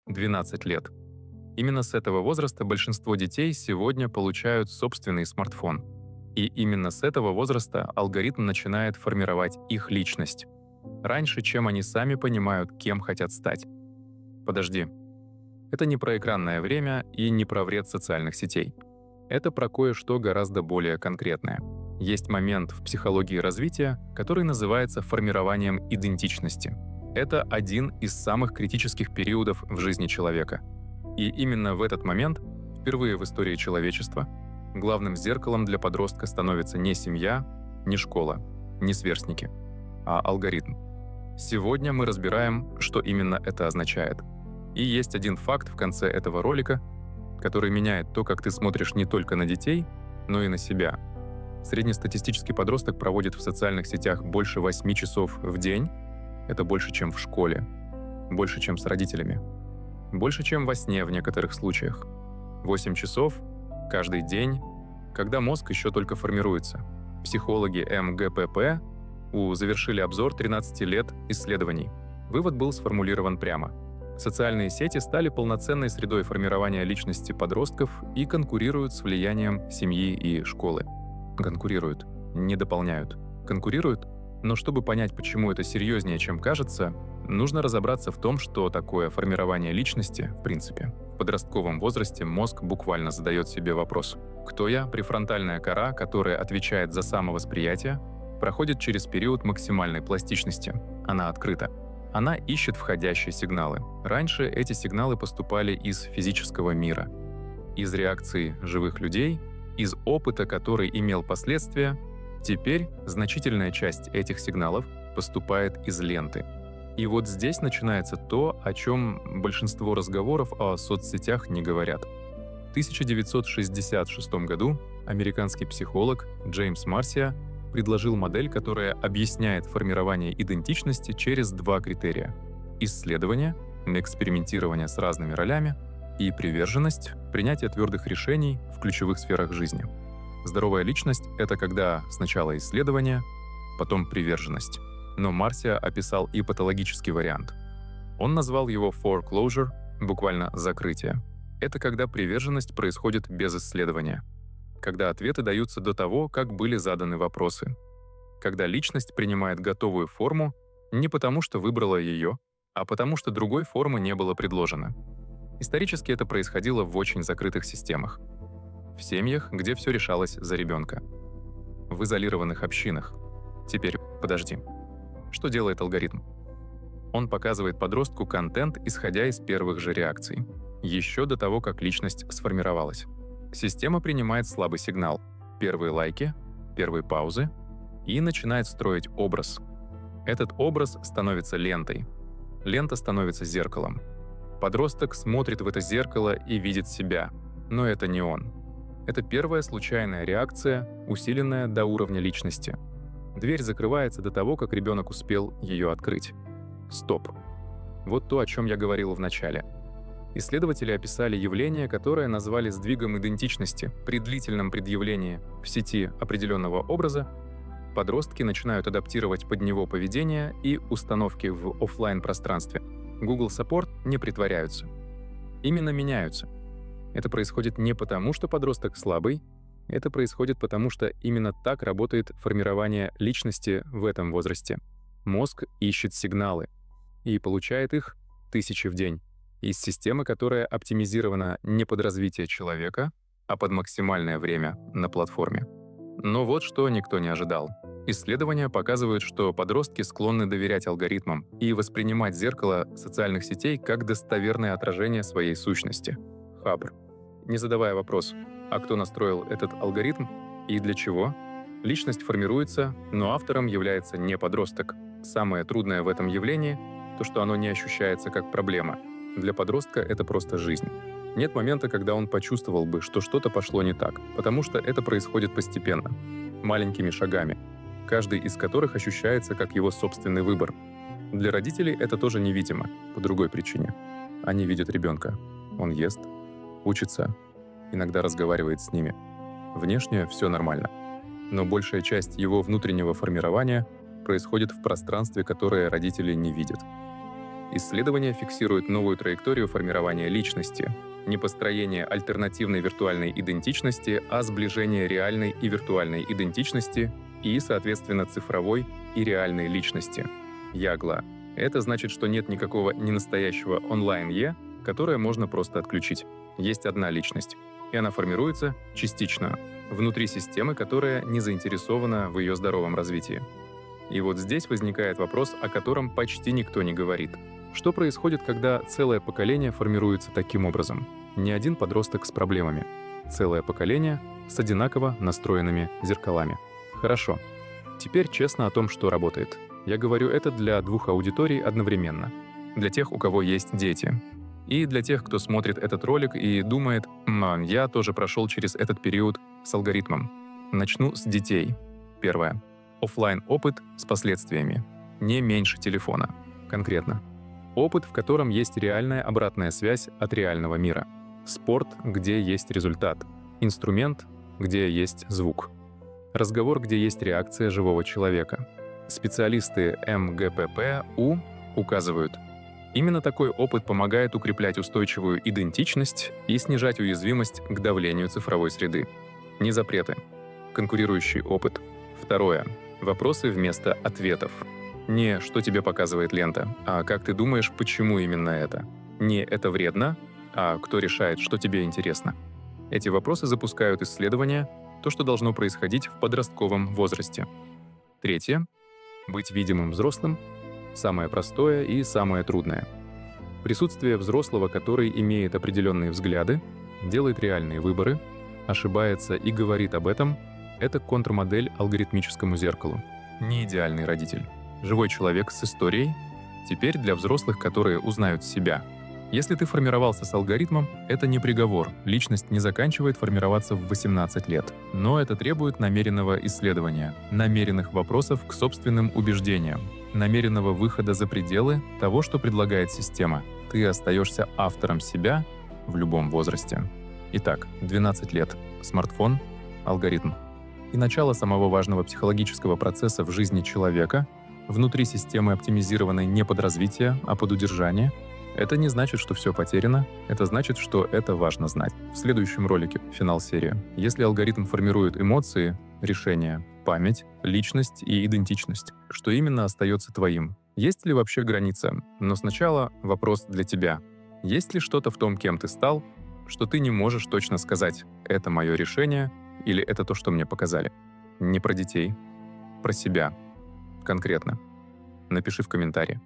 12 лет. Именно с этого возраста большинство детей сегодня получают собственный смартфон. И именно с этого возраста алгоритм начинает формировать их личность. Раньше, чем они сами понимают, кем хотят стать. Подожди. Это не про экранное время и не про вред социальных сетей. Это про кое-что гораздо более конкретное. Есть момент в психологии развития, который называется формированием идентичности. Это один из самых критических периодов в жизни человека. И именно в этот момент, впервые в истории человечества, главным зеркалом для подростка становится не семья, не школа, не сверстники, а алгоритм. Сегодня мы разбираем, что именно это означает. И есть один факт в конце этого ролика, который меняет то, как ты смотришь не только на детей, но и на себя. Среднестатистический подросток проводит в социальных сетях больше 8 часов в день. Это больше, чем в школе, больше, чем с родителями, больше, чем во сне в некоторых случаях. 8 часов каждый день, когда мозг еще только формируется. Психологи МГПП завершили обзор 13 лет исследований. Вывод был сформулирован прямо. Социальные сети стали полноценной средой формирования личности подростков и конкурируют с влиянием семьи и школы. Конкурируют, не дополняют. Конкурируют, но чтобы понять, почему это серьезнее, чем кажется, нужно разобраться в том, что такое формирование личности в принципе. В подростковом возрасте мозг буквально задает себе вопрос: «Кто я?» Префронтальная кора, которая отвечает за самовосприятие, проходит через период максимальной пластичности. Она открыта. Она ищет входящие сигналы. Раньше эти сигналы поступали из физического мира, из реакций живых людей, из опыта, который имел последствия. Теперь значительная часть этих сигналов поступает из ленты. И вот здесь начинается то, о чем большинство разговоров о соцсетях не говорят. В 1966 году американский психолог Джеймс Марсиа предложил модель, которая объясняет формирование идентичности через два критерия: исследование, экспериментирование с разными ролями, и приверженность, принятие твердых решений в ключевых сферах жизни. Здоровая личность — это когда сначала исследование, потом приверженность. Но Марсиа описал и патологический вариант. Он назвал его foreclosure, буквально «закрытие». Это когда приверженность происходит без исследования. Когда ответы даются до того, как были заданы вопросы. Когда личность принимает готовую форму не потому, что выбрала ее, а потому, что другой формы не было предложено. Исторически это происходило в очень закрытых системах. В семьях, где все решалось за ребенка. В изолированных общинах. Теперь, подожди. Что делает алгоритм? Он показывает подростку контент, исходя из первых же реакций, еще до того, как личность сформировалась. Система принимает слабый сигнал, первые лайки, первые паузы, и начинает строить образ. Этот образ становится лентой. Лента становится зеркалом. Подросток смотрит в это зеркало и видит себя, но это не он. Это первая случайная реакция, усиленная до уровня личности. Дверь закрывается до того, как ребенок успел ее открыть. Стоп. Вот то, о чем я говорил в начале. Исследователи описали явление, которое назвали сдвигом идентичности. При длительном предъявлении в сети определенного образа подростки начинают адаптировать под него поведение, и установки в офлайн-пространстве Google Support не притворяются. Именно меняются. Это происходит не потому, что подросток слабый, это происходит потому, что именно так работает формирование личности в этом возрасте. Мозг ищет сигналы и получает их тысячи в день из системы, которая оптимизирована не под развитие человека, а под максимальное время на платформе. Но вот что никто не ожидал. Исследования показывают, что подростки склонны доверять алгоритмам и воспринимать зеркало социальных сетей как достоверное отражение своей сущности. Хабр. Не задавая вопрос, а кто настроил этот алгоритм и для чего, личность формируется, но автором является не подросток. Самое трудное в этом явлении — то, что оно не ощущается как проблема. Для подростка это просто жизнь. Нет момента, когда он почувствовал бы, что что-то пошло не так, потому что это происходит постепенно, маленькими шагами, каждый из которых ощущается как его собственный выбор. Для родителей это тоже невидимо, по другой причине. Они видят ребенка. Он ест, учится, иногда разговаривает с ними. Внешне все нормально. Но большая часть его внутреннего формирования происходит в пространстве, которое родители не видят. Исследования фиксируют новую траекторию формирования личности. Не построение альтернативной виртуальной идентичности, а сближение реальной и виртуальной идентичности и, соответственно, цифровой и реальной личности. Ягла. Это значит, что нет никакого ненастоящего онлайн-я, которое можно просто отключить. Есть одна личность, и она формируется частично, внутри системы, которая не заинтересована в ее здоровом развитии. И вот здесь возникает вопрос, о котором почти никто не говорит. Что происходит, когда целое поколение формируется таким образом? Не один подросток с проблемами. Целое поколение с одинаково настроенными зеркалами. Хорошо. Теперь честно о том, что работает. Я говорю это для двух аудиторий одновременно. Для тех, у кого есть дети. И для тех, кто смотрит этот ролик и думает, я тоже прошел через этот период с алгоритмом. Начну с детей. Первое. Оффлайн опыт с последствиями. Не меньше телефона. Конкретно. Опыт, в котором есть реальная обратная связь от реального мира. Спорт, где есть результат. Инструмент, где есть звук. Разговор, где есть реакция живого человека. Специалисты МГПП-У указывают, именно такой опыт помогает укреплять устойчивую идентичность и снижать уязвимость к давлению цифровой среды. Не запреты. Конкурирующий опыт. Второе. Вопросы вместо ответов. Не «что тебе показывает лента», а «как ты думаешь, почему именно это». Не «это вредно», а «кто решает, что тебе интересно». Эти вопросы запускают исследования, то, что должно происходить в подростковом возрасте. Третье. Быть видимым взрослым — самое простое и самое трудное. Присутствие взрослого, который имеет определенные взгляды, делает реальные выборы, ошибается и говорит об этом — это контрмодель алгоритмическому зеркалу. Не идеальный родитель. Живой человек с историей, теперь для взрослых, которые узнают себя. Если ты формировался с алгоритмом, это не приговор, личность не заканчивает формироваться в 18 лет. Но это требует намеренного исследования, намеренных вопросов к собственным убеждениям, намеренного выхода за пределы того, что предлагает система. Ты остаешься автором себя в любом возрасте. Итак, 12 лет. Смартфон, алгоритм. И начало самого важного психологического процесса в жизни человека внутри системы, оптимизированной не под развитие, а под удержание. Это не значит, что все потеряно, это значит, что это важно знать. В следующем ролике, финал серии. Если алгоритм формирует эмоции, решения, память, личность и идентичность, что именно остается твоим? Есть ли вообще граница? Но сначала вопрос для тебя. Есть ли что-то в том, кем ты стал, что ты не можешь точно сказать «это мое решение» или «это то, что мне показали»? Не про детей, про себя. Конкретно. Напиши в комментарии.